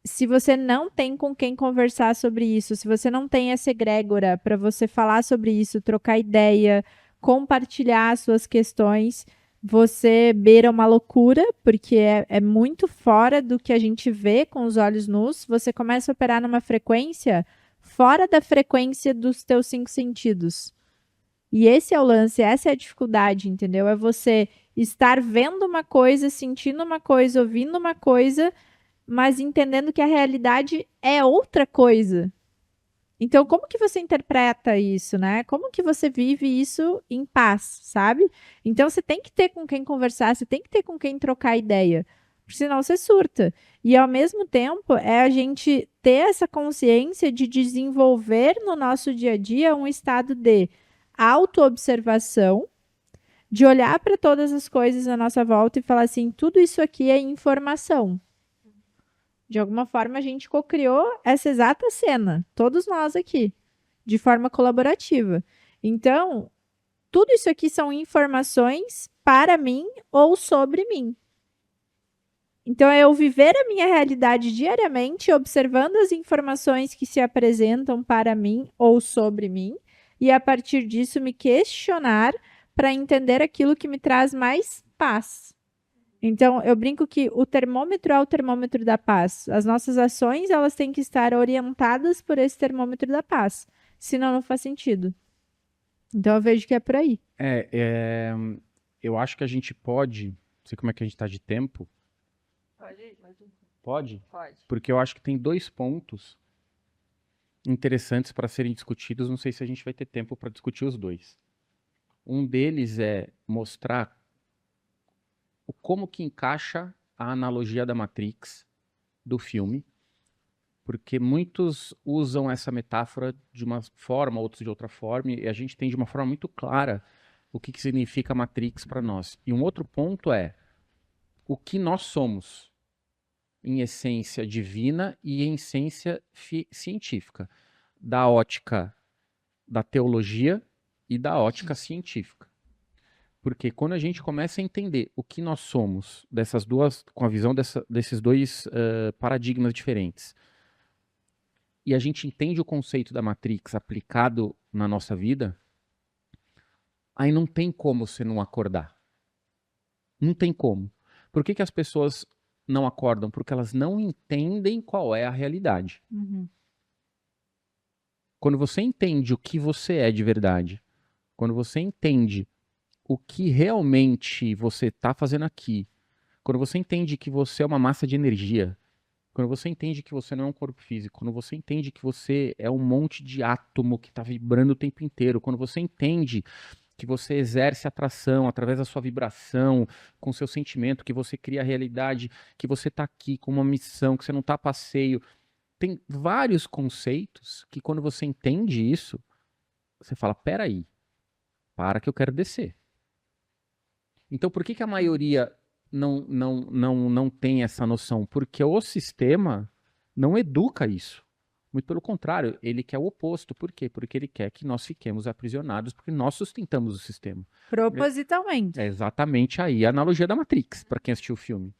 Se você não tem com quem conversar sobre isso, se você não tem essa egrégora para você falar sobre isso, trocar ideia, compartilhar suas questões, você beira uma loucura, porque é muito fora do que a gente vê com os olhos nus. Você começa a operar numa frequência fora da frequência dos teus 5 sentidos. E esse é o lance, essa é a dificuldade, entendeu? É você estar vendo uma coisa, sentindo uma coisa, ouvindo uma coisa, mas entendendo que a realidade é outra coisa. Então, como que você interpreta isso, né? Como que você vive isso em paz, sabe? Então, você tem que ter com quem conversar, você tem que ter com quem trocar ideia, porque senão você surta. E, ao mesmo tempo, é a gente ter essa consciência de desenvolver no nosso dia a dia um estado de autoobservação, de olhar para todas as coisas à nossa volta e falar assim, tudo isso aqui é informação. De alguma forma, a gente cocriou essa exata cena, todos nós aqui, de forma colaborativa. Então, tudo isso aqui são informações para mim ou sobre mim. Então, é eu viver a minha realidade diariamente, observando as informações que se apresentam para mim ou sobre mim, e a partir disso me questionar para entender aquilo que me traz mais paz. Então, eu brinco que o termômetro é o termômetro da paz. As nossas ações, elas têm que estar orientadas por esse termômetro da paz. Senão, não faz sentido. Então, eu vejo que é por aí. Eu acho que a gente pode... Não sei como é que a gente está de tempo. Pode? Pode. Porque eu acho que tem 2 pontos interessantes para serem discutidos. Não sei se a gente vai ter tempo para discutir os 2. Um deles é mostrar como que encaixa a analogia da Matrix do filme, porque muitos usam essa metáfora de uma forma, outros de outra forma, e a gente tem de uma forma muito clara o que significa Matrix para nós. E um outro ponto é o que nós somos em essência divina e em essência científica, da ótica da teologia e da ótica científica. Porque quando a gente começa a entender o que nós somos, dessas duas, com a visão desses dois paradigmas diferentes, e a gente entende o conceito da Matrix aplicado na nossa vida, aí não tem como você não acordar. Não tem como. Por que as pessoas não acordam? Porque elas não entendem qual é a realidade. Uhum. Quando você entende o que você é de verdade, quando você entende o que realmente você está fazendo aqui, quando você entende que você é uma massa de energia, quando você entende que você não é um corpo físico, quando você entende que você é um monte de átomo que está vibrando o tempo inteiro, quando você entende que você exerce atração através da sua vibração, com seu sentimento, que você cria a realidade, que você está aqui com uma missão, que você não está a passeio. Tem vários conceitos que quando você entende isso, você fala, peraí, para que eu quero descer. Então por que a maioria não tem essa noção? Porque o sistema não educa isso. Muito pelo contrário, ele quer o oposto. Por quê? Porque ele quer que nós fiquemos aprisionados, porque nós sustentamos o sistema. Propositalmente. É exatamente aí a analogia da Matrix, para quem assistiu o filme.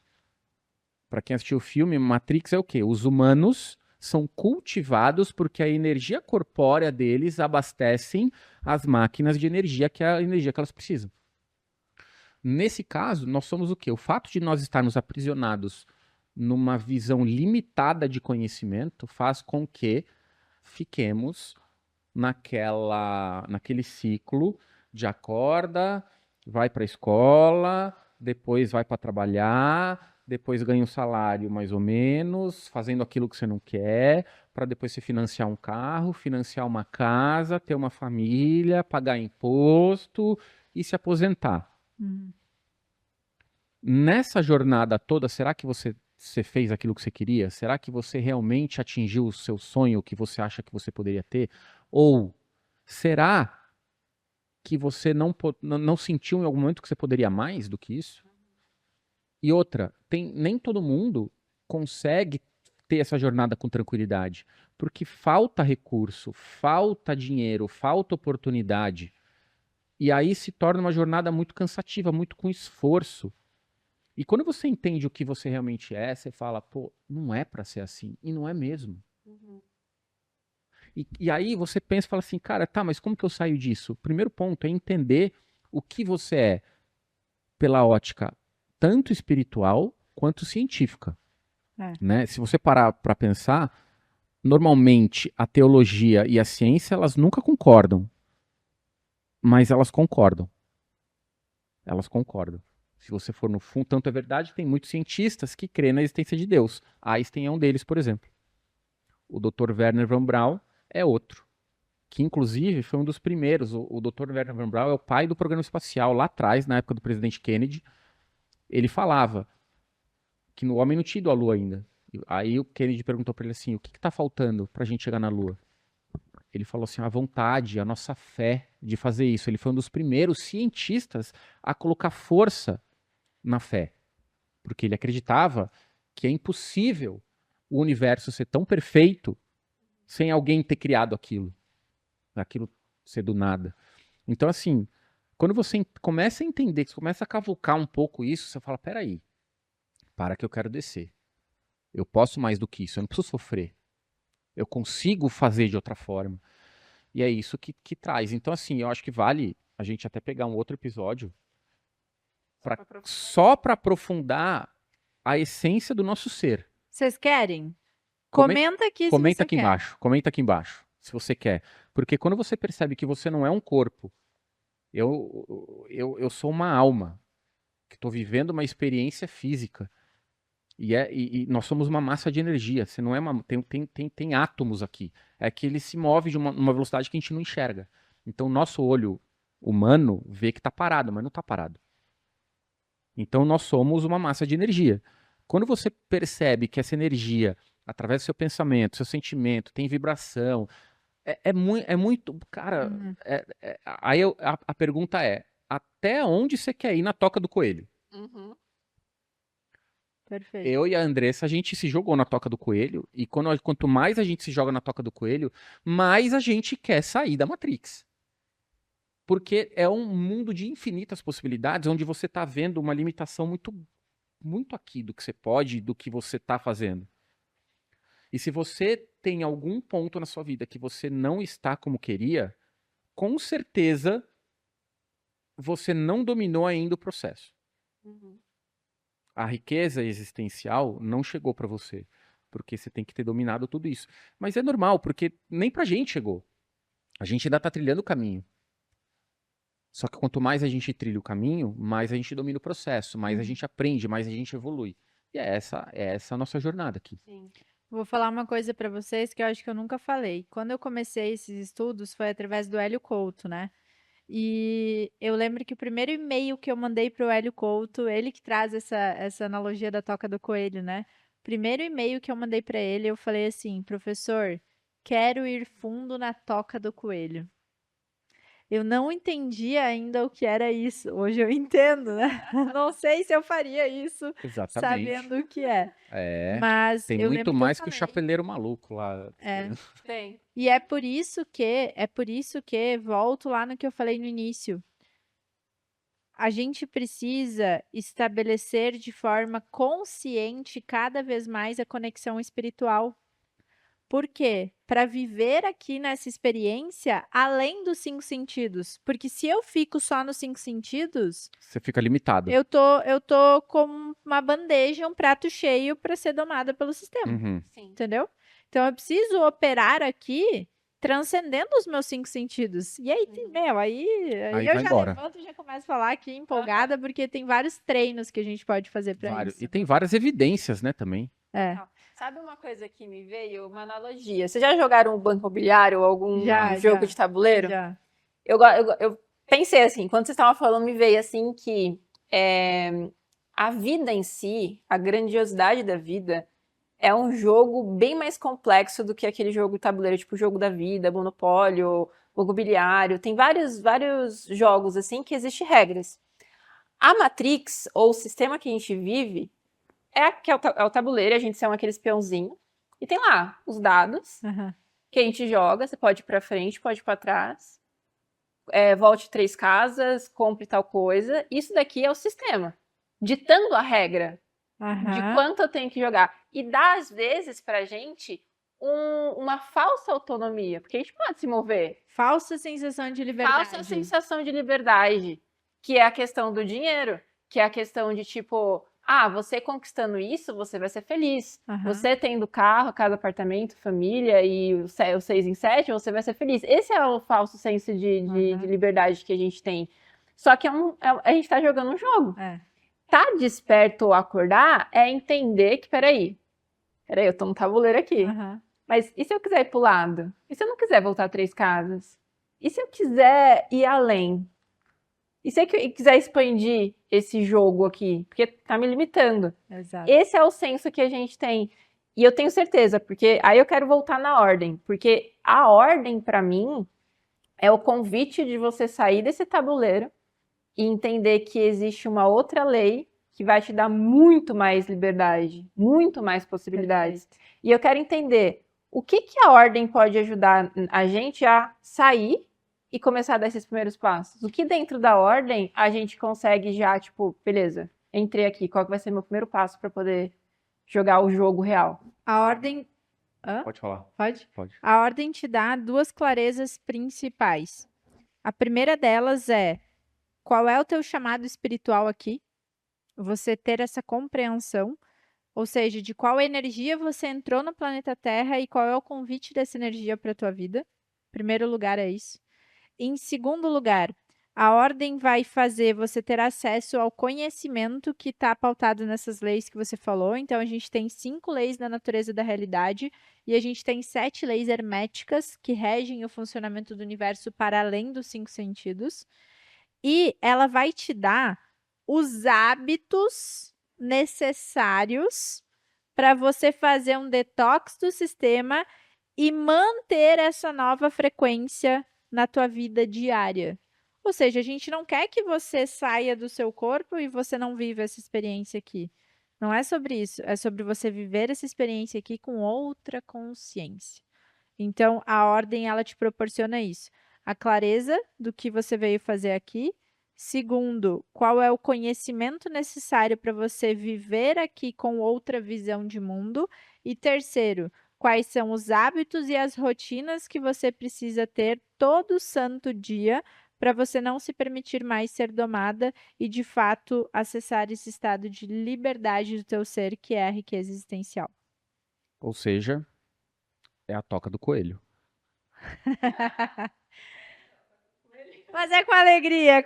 Para quem assistiu o filme, Matrix é o quê? Os humanos são cultivados porque a energia corpórea deles abastecem as máquinas de energia, que é a energia que elas precisam. Nesse caso, nós somos o quê? O fato de nós estarmos aprisionados numa visão limitada de conhecimento faz com que fiquemos naquele ciclo de acorda, vai para a escola, depois vai para trabalhar, depois ganha um salário mais ou menos, fazendo aquilo que você não quer, para depois você financiar um carro, financiar uma casa, ter uma família, pagar imposto e se aposentar. Nessa jornada toda, será que você fez aquilo que você queria? Será que você realmente atingiu o seu sonho que você acha que você poderia ter? Ou será que você não sentiu em algum momento que você poderia mais do que isso? E outra, nem todo mundo consegue ter essa jornada com tranquilidade, porque falta recurso, falta dinheiro, falta oportunidade. E aí se torna uma jornada muito cansativa, muito com esforço. E quando você entende o que você realmente é, você fala, pô, não é para ser assim. E não é mesmo. Uhum. E aí você pensa e fala assim, cara, tá, mas como que eu saio disso? O primeiro ponto é entender o que você é pela ótica tanto espiritual quanto científica. Né? Se você parar para pensar, normalmente a teologia e a ciência, elas nunca concordam. Mas elas concordam. Elas concordam. Se você for no fundo, tanto é verdade que tem muitos cientistas que creem na existência de Deus. Einstein é um deles, por exemplo. O Dr. Wernher von Braun é outro, que inclusive foi um dos primeiros. O Dr. Wernher von Braun é o pai do programa espacial. Lá atrás, na época do presidente Kennedy, ele falava que o homem não tinha ido à Lua ainda. Aí o Kennedy perguntou para ele assim, o que está faltando para a gente chegar na Lua? Ele falou assim, a vontade, a nossa fé de fazer isso. Ele foi um dos primeiros cientistas a colocar força na fé, porque ele acreditava que é impossível o universo ser tão perfeito sem alguém ter criado aquilo ser do nada. Então, assim, quando você começa a entender, que você começa a cavucar um pouco isso, você fala, peraí, para que eu quero descer. Eu posso mais do que isso, eu não preciso sofrer. Eu consigo fazer de outra forma. E é isso que traz. Então, assim, eu acho que vale a gente até pegar um outro episódio só para aprofundar a essência do nosso ser. Vocês querem? Comenta aqui se você quer. Comenta aqui embaixo, se você quer. Porque quando você percebe que você não é um corpo, eu sou uma alma, que estou vivendo uma experiência física. E nós somos uma massa de energia. Você não é tem átomos aqui. É que ele se move de uma velocidade que a gente não enxerga. Então, o nosso olho humano vê que está parado, mas não está parado. Então, nós somos uma massa de energia. Quando você percebe que essa energia, através do seu pensamento, seu sentimento, tem vibração, é muito. Cara, Uhum. aí a pergunta é: até onde você quer ir na toca do coelho? Uhum. Perfeito. Eu e a Andressa, a gente se jogou na toca do coelho, e quanto mais a gente se joga na toca do coelho, mais a gente quer sair da Matrix. Porque é um mundo de infinitas possibilidades, onde você está vendo uma limitação muito, muito aqui do que você pode, do que você está fazendo. E se você tem algum ponto na sua vida que você não está como queria, com certeza você não dominou ainda o processo. Uhum. A riqueza existencial não chegou para você, porque você tem que ter dominado tudo isso. Mas é normal, porque nem pra gente chegou. A gente ainda tá trilhando o caminho. Só que quanto mais a gente trilha o caminho, mais a gente domina o processo, mais a Uhum. gente aprende, mais a gente evolui. E é essa a nossa jornada aqui. Sim. Vou falar uma coisa para vocês que eu acho que eu nunca falei. Quando eu comecei esses estudos foi através do Hélio Couto, né? E eu lembro que o primeiro e-mail que eu mandei para o Hélio Couto, ele que traz essa analogia da toca do coelho, né? Primeiro e-mail que eu mandei para ele, eu falei assim: professor, quero ir fundo na toca do coelho. Eu não entendi ainda o que era isso. Hoje eu entendo, né? Não sei se eu faria isso Exatamente. sabendo o que é. É. Mas Tem eu muito lembro que eu mais que o falei. chapeleiro maluco lá. É. Tem. E é por isso que volto lá no que eu falei no início. A gente precisa estabelecer de forma consciente cada vez mais a conexão espiritual. Por quê? Para viver aqui nessa experiência além dos 5 sentidos. Porque se eu fico só nos 5 sentidos, Você fica limitado. eu tô com uma bandeja, um prato cheio para ser domada pelo sistema. Uhum. Sim. Entendeu? Então eu preciso operar aqui transcendendo os meus 5 sentidos. E aí, Aí eu vai já embora. levanto e já começo a falar aqui empolgada, porque tem vários treinos que a gente pode fazer para Vários. isso. E tem várias evidências, né, também. É, Sabe uma coisa que me veio? Uma analogia. Vocês já jogaram um banco imobiliário ou algum já, jogo já, de tabuleiro? já. Eu pensei assim, quando vocês estavam falando, me veio assim que a vida em si, a grandiosidade da vida, é um jogo bem mais complexo do que aquele jogo de tabuleiro, tipo o jogo da vida, Monopólio, Mobiliário. Tem vários jogos assim que existem regras. A Matrix, ou o sistema que a gente vive, é o tabuleiro, a gente são aqueles peãozinhos. E tem lá os dados Aham. que a gente joga, você pode ir pra frente, pode ir pra trás. Volte 3 casas, compre tal coisa. Isso daqui é o sistema, ditando a regra de Aham. quanto eu tenho que jogar. E dá, às vezes, pra gente uma falsa autonomia, porque a gente pode se mover. Falsa sensação de liberdade. Falsa sensação de liberdade, que é a questão do dinheiro, que é a questão de tipo, você conquistando isso, você vai ser feliz. Aham. Você tendo carro, casa, apartamento, família e o 6 em 7, você vai ser feliz. Esse é o falso senso de Aham. liberdade que a gente tem. Só que a gente tá jogando um jogo. É. Tá desperto ou acordar é entender que, peraí, eu tô no tabuleiro aqui. Aham. Mas e se eu quiser ir pro lado? E se eu não quiser voltar 3 casas? E se eu quiser ir além? E se eu quiser expandir esse jogo aqui? Porque tá me limitando. Exato. Esse é o senso que a gente tem. E eu tenho certeza, porque aí eu quero voltar na ordem. Porque a ordem, pra mim, é o convite de você sair desse tabuleiro e entender que existe uma outra lei que vai te dar muito mais liberdade, muito mais possibilidades. Perfeito. E eu quero entender o que a ordem pode ajudar a gente a sair e começar a dar esses primeiros passos. O que dentro da ordem a gente consegue já, tipo, beleza, entrei aqui, qual que vai ser meu primeiro passo para poder jogar o jogo real? A ordem. Hã? Pode falar. Pode? Pode. A ordem te dá 2 clarezas principais. A primeira delas é: qual é o teu chamado espiritual aqui? Você ter essa compreensão, ou seja, de qual energia você entrou no planeta Terra e qual é o convite dessa energia para a tua vida. Em primeiro lugar é isso. Em segundo lugar, a ordem vai fazer você ter acesso ao conhecimento que está pautado nessas leis que você falou. Então, a gente tem 5 leis da natureza da realidade e a gente tem 7 leis herméticas que regem o funcionamento do universo para além dos 5 sentidos. E ela vai te dar os hábitos necessários para você fazer um detox do sistema e manter essa nova frequência na tua vida diária. Ou seja, a gente não quer que você saia do seu corpo e você não viva essa experiência aqui. Não é sobre isso, é sobre você viver essa experiência aqui com outra consciência. Então, a ordem, ela te proporciona isso. A clareza do que você veio fazer aqui. Segundo, qual é o conhecimento necessário para você viver aqui com outra visão de mundo. E terceiro, quais são os hábitos e as rotinas que você precisa ter todo santo dia para você não se permitir mais ser domada e, de fato, acessar esse estado de liberdade do teu ser, que é a riqueza existencial. Ou seja, é a toca do coelho. Mas é com alegria,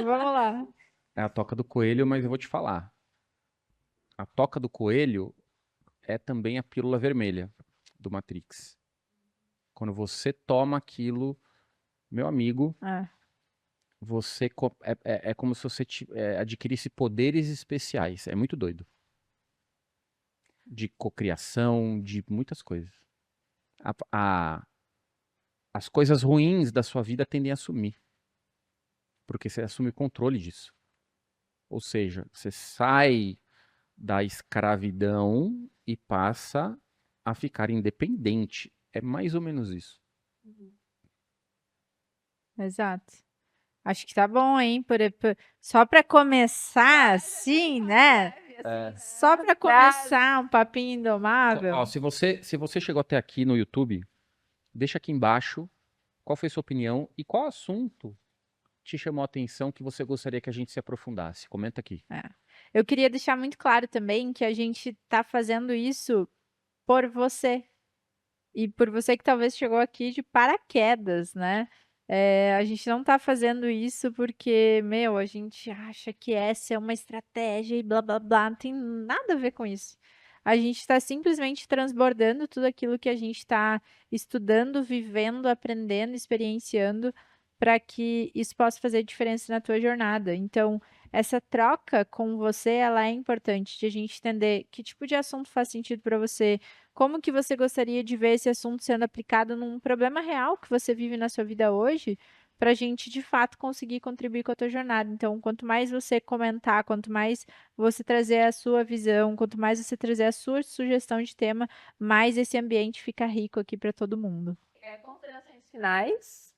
vamos lá. É a toca do coelho, mas eu vou te falar. A toca do coelho é também a pílula vermelha do Matrix. Quando você toma aquilo, meu amigo, você é como se você adquirisse poderes especiais. É muito doido. De cocriação, de muitas coisas. As coisas ruins da sua vida tendem a sumir. Porque você assume o controle disso. Ou seja, você sai da escravidão e passa a ficar independente. É mais ou menos isso. Exato. Acho que tá bom, hein? Só para começar, assim, né? Só para começar um papinho indomável. Ó, se você chegou até aqui no YouTube, deixa aqui embaixo qual foi sua opinião e qual assunto te chamou a atenção que você gostaria que a gente se aprofundasse. Comenta aqui. Eu queria deixar muito claro também que a gente tá fazendo isso por você. E por você que talvez chegou aqui de paraquedas, né? A gente não tá fazendo isso porque, a gente acha que essa é uma estratégia e blá blá blá, não tem nada a ver com isso. A gente está simplesmente transbordando tudo aquilo que a gente está estudando, vivendo, aprendendo, experienciando, para que isso possa fazer diferença na tua jornada. Então, essa troca com você, ela é importante, de a gente entender que tipo de assunto faz sentido para você, como que você gostaria de ver esse assunto sendo aplicado num problema real que você vive na sua vida hoje, para a gente, de fato, conseguir contribuir com a tua jornada. Então, quanto mais você comentar, quanto mais você trazer a sua visão, quanto mais você trazer a sua sugestão de tema, mais esse ambiente fica rico aqui para todo mundo. Considerações finais?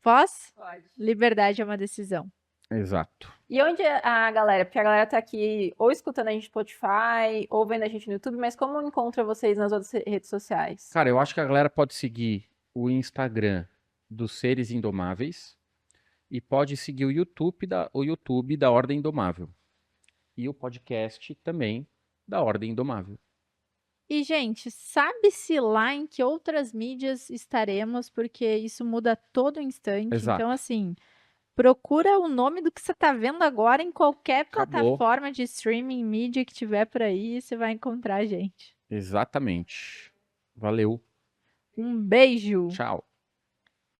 Voz? Pode. Liberdade é uma decisão. Exato. E onde a galera, porque a galera tá aqui ou escutando a gente no Spotify, ou vendo a gente no YouTube, mas como encontra vocês nas outras redes sociais? Cara, eu acho que a galera pode seguir o Instagram dos Seres Indomáveis e pode seguir o YouTube da Ordem Indomável. E o podcast também da Ordem Indomável. E, gente, sabe-se lá em que outras mídias estaremos, porque isso muda a todo instante. Exato. Então, assim, procura o nome do que você está vendo agora em qualquer Acabou. plataforma de streaming, mídia que tiver por aí, você vai encontrar a gente. Exatamente. Valeu. Um beijo! Tchau.